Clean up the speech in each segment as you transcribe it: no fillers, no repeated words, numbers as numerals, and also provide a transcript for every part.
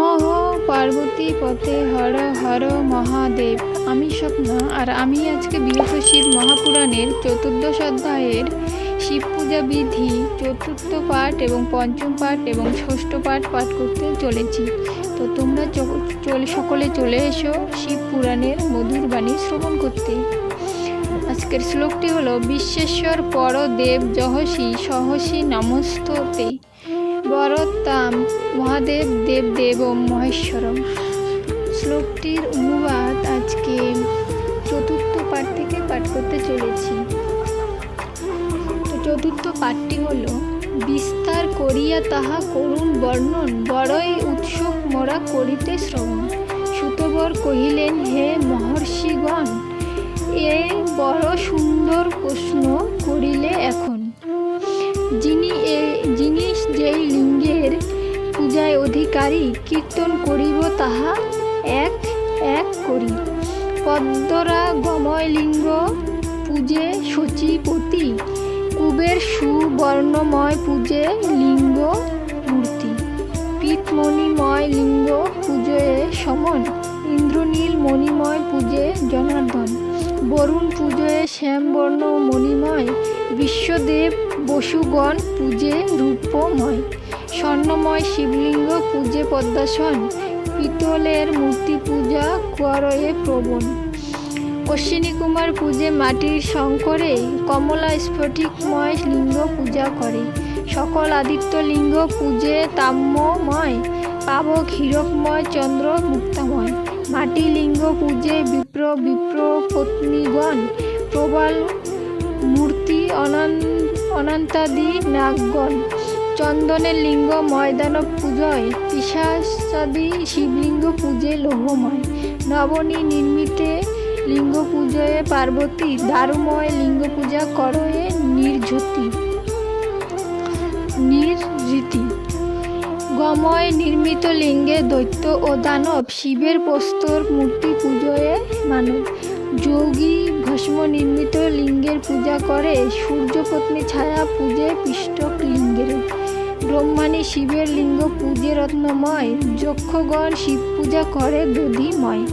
নমঃ পার্বতী পতে হর হর মহাদেব। আমি স্বপ্না, আর আমি আজকে বিহত শিব মহাপুরাণের ১৪দশ অধ্যায়ের শিব পূজা বিধি চতুর্থ পাঠ এবং পঞ্চম পাঠ এবং ষষ্ঠ পাঠ পাঠ করতে চলেছি। তো তোমরা সকলে চলে এসো শিব পুরাণের মধুর বাণী শ্রবণ করতে। আজকের শ্লোকটি হলো বিশ্বেশ্বর পরদেব জহসি সহসি নমস্ততে বরতাম মহাদেব দেব দেবম মহেশ্বরম। শ্লোকটির অনুবাদ আজকে চতুর্থ পাঠ থেকে পাঠ করতে চলেছি। তো চতুর্থ পাঠটি হলো, বিস্তার করিয়া তাহা করুণ বর্ণন বড়ই উৎসুক মোরা করিতে শ্রবণ। সুতবর কহিলেন, হে মহর্ষিগণ, এ বড় সুন্দর প্রশ্ন করিলে এখন। যিনি যেই লিঙ্গের পূজায় অধিকারী, কীর্তন করিব তাহা এক এক করি। পদ্মরা গময় লিঙ্গ পূজে শচীপতি, কুবের সুবর্ণময় পূজে লিঙ্গ মূর্তি। পীতমণিময় লিঙ্গ পূজয়ে সমন, ইন্দ্রনীল মণিময় পূজে জনার্দন। বরুণ পূজয়ে শ্যামবর্ণ মণিময়, বিশ্বদেব বসুগণ পূজে রূপময়। স্বর্ণময় শিবলিঙ্গ পূজে পদ্মাসন, পিতলের মূর্তি পূজা করয়ে প্রবণ। অশ্বিনী কুমার পূজে মাটির শঙ্করে, কমলা স্ফটিকময় লিঙ্গ পূজা করে। সকল আদিত্য লিঙ্গ পূজে তাম্যময়, পাবক হীরকময় চন্দ্র মুক্তাময়। মাটি লিঙ্গ পূজে বিপ্র পত্নীগণ, প্রবাল মূর্তি অনন্তাদি নাগগণ। চন্দনের লিঙ্গ ময়দানব পূজয়, পিশাচাদি শিবলিঙ্গ পূজে লোহময়। নবনী নির্মিতে লিঙ্গ পূজয়ে পার্বতী, দারুময় লিঙ্গ পূজা করয়ে নির্ঝতি। গময় নির্মিত লিঙ্গে দৈত্য ও দানব, শিবের প্রস্তর মূর্তি পূজয়ে মানব। যোগী ভস্ম নির্মিত লিঙ্গের পূজা করে, সূর্যপত্নী ছায়া পূজে পিষ্টক লিঙ্গের। ব্রহ্মাণী শিবের লিঙ্গ পূজে রত্নময়, যক্ষগণ শিব পূজা করে দধিময়।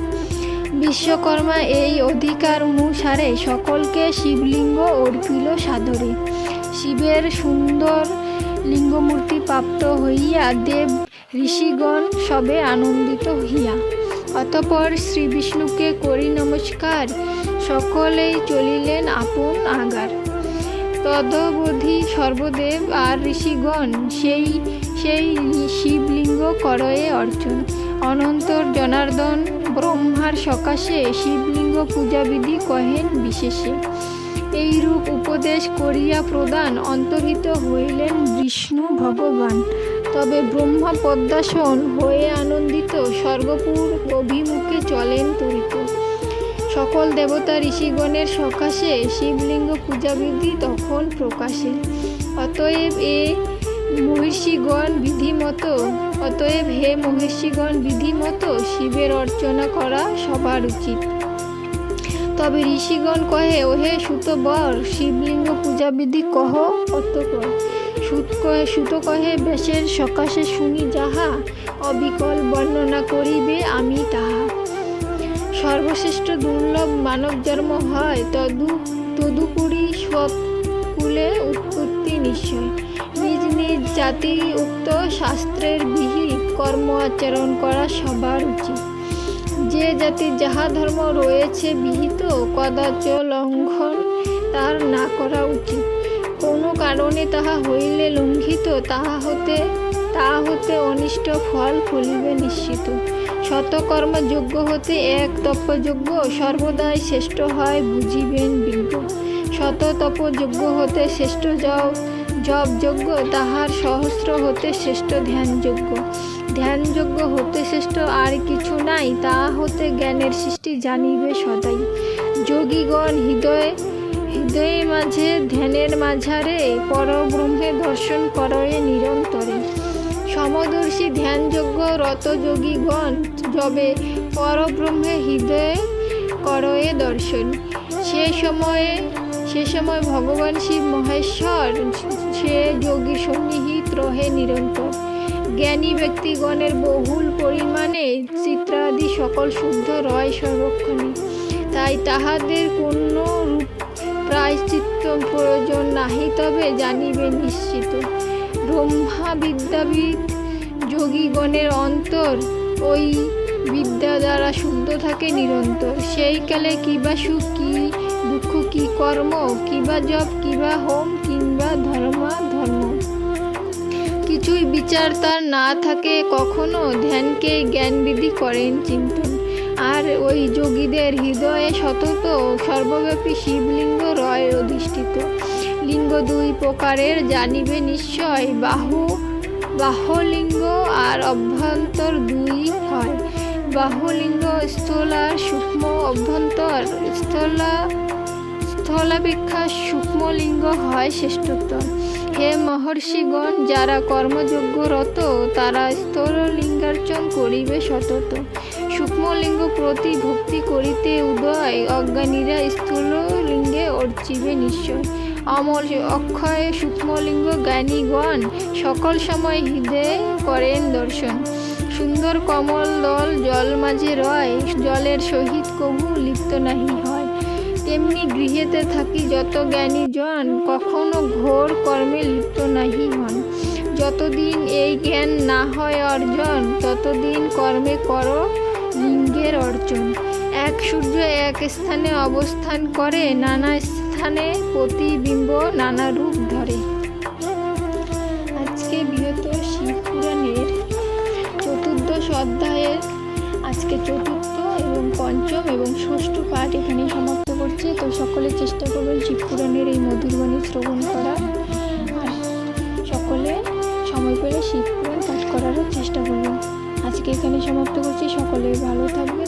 বিশ্বকর্মা এই অধিকার অনুসারে সকলকে শিবলিঙ্গ অর্পিল সাদরে। শিবের সুন্দর লিঙ্গমূর্তি প্রাপ্ত হইয়া দেব ঋষিগণ সবে আনন্দিত হইয়া। অতঃপর শ্রী বিষ্ণুকে করি নমস্কার, সকলেই চলিলেন আপন আগার। তদবধি সর্বদেব আর ঋষিগণ সেই শিবলিঙ্গ করয়ে অর্চন। অনন্তর জনার্দন ব্রহ্মার সকাশে শিবলিঙ্গ পূজাবিধি কহেন বিশেষে। এইরূপ উপদেশ করিয়া প্রদান অন্তর্হিত হইলেন বিষ্ণু ভগবান। তবে ব্রহ্মা পদ্মাসন হয়ে আনন্দিত স্বর্গপুর অভিমুখে চলেন তরিত। সকল দেবতা ঋষিগণের সকাশে শিবলিঙ্গ পূজাবিধি তখন প্রকাশে। অতএব হে মহর্ষিগণ বিধিমতো শিবের অর্চনা করা সবার উচিত। তবে ঋষিগণ কহে, ওহে সুতবর, শিবলিঙ্গ পূজাবিধি কহ অতঃপর। সুত কহে, বেশের সকাশে শুনি যাহা, অবিকল বর্ণনা করিবে আমি তাহা। সর্বশ্রেষ্ঠ দুর্লভ মানব জন্ম হয়, তদুপরি সৎকুলে উৎপত্তি নিশ্চয়। নিজ নিজ জাতি উক্ত শাস্ত্রের বিহিত কর্ম আচরণ করা সবার উচিত। যে জাতি যাহা ধর্ম রয়েছে বিহিত, কদাচ লঙ্ঘন তার না করা উচিত। কোনো কারণে তাহা হইলে লঙ্ঘিত, তাহা হতে অনিষ্ট ফল ফলিবে নিশ্চিত। শতকর্ম যোগ্য হতে এক তপযোগ্য, সর্বদাই শ্রেষ্ঠ হয় বুঝিবেন বিজ্ঞ। শত তপযোগ্য হতে শ্রেষ্ঠ জপযোগ্য, তাহার সহস্র হতে শ্রেষ্ঠ ধ্যানযোগ্য। ধ্যানযোগ্য হতে শ্রেষ্ঠ আর কিছু নাই, তাহা হতে জ্ঞানের সৃষ্টি জানিবে সদাই। যোগীগণ হৃদয়ে মাঝে ধ্যানের মাঝারে, পরব্রহ্মে দর্শন করয়ে নিরন্তরে। সমদর্শী ধ্যানযোগ্য রত যোগীগণ, যবে পরব্রহ্মে হৃদয়ে করয়ে দর্শন। সে সময় ভগবান শিব মহেশ্বর সে যোগী সন্নিহিত রহে নিরন্তর। জ্ঞানী ব্যক্তিগণের বহুল পরিণত জানে চিত্রাদি সকল শুদ্ধ রয় সর্বক্ষণে, তাই তাহাদের কোনো রূপ প্রায়শ্চিত্ত প্রয়োজন নাহি, তবে জানিবে নিশ্চিত। ব্রহ্মা বিদ্যাবিদ যোগীগণের অন্তর ওই বিদ্যা দ্বারা শুদ্ধ থাকে নিরন্তর। সেই কালে কিবা সুখ, কি দুঃখ, কি কর্ম, কিবা জপ, কিবা হোম, কিংবা ধর্ম কিছুই বিচার তার না থাকে কখনো, ধ্যানকে জ্ঞানবিধি করেন চিন্তন। আর ওই যোগীদের হৃদয়ে সতত সর্বব্যাপী শিবলিঙ্গ রয় অধিষ্ঠিত। লিঙ্গ দুই প্রকারের জানিবে নিশ্চয়, বাহ্যলিঙ্গ আর অভ্যন্তর দুই হয়। বাহ্যলিঙ্গ স্থূল আর সূক্ষ্ম, অভ্যন্তর স্থলাপেক্ষা সূক্ষ্মলিঙ্গ হয় শ্রেষ্ঠতর। হে মহর্ষিগণ, যারা কর্মযোগ্য রত, তারা স্থূললিঙ্গার্চন করিবে সতত। সূক্ষ্মলিঙ্গ প্রতি ভক্তি করিতে উদয়, অজ্ঞানীরা স্থূললিঙ্গে অর্চিবে নিশ্চয়। অমল অক্ষয় সূক্ষ্মলিঙ্গ জ্ঞানীগণ সকল সময় হৃদয়ে করেন দর্শন। সুন্দর কমল দল জল মাঝে রয়, জলের সহিত কবু লিপ্ত নাহি হয়। তেমনি গৃহেতে থাকি যত জ্ঞানী জন, কখনো ঘোর কর্মে লিপ্ত নাহি হন। যতদিন এই জ্ঞান না হয় অর্জন, ততদিন কর্মে কর লিঙ্গের অর্জন। এক সূর্য এক স্থানে অবস্থান করে, নানা স্থানে প্রতিবিম্ব নানা রূপ ধরে। আজকে বৃহত্তর শিব পুরাণের চতুর্দশ অধ্যায়ের আজকে চতুর্থ এবং পঞ্চম এবং ষষ্ঠ পাঠ এখানে সমাপ্ত করছে। তো সকলে চেষ্টা করবেন শিব পুরাণের এই মধুরবাণী শ্রবণ করার, আর সকলে সময় পেলে শিব পুরাণ পাঠ করারও চেষ্টা করবেন। আজকে এখানে সমাপ্ত করছি। সকলে ভালো থাকবে।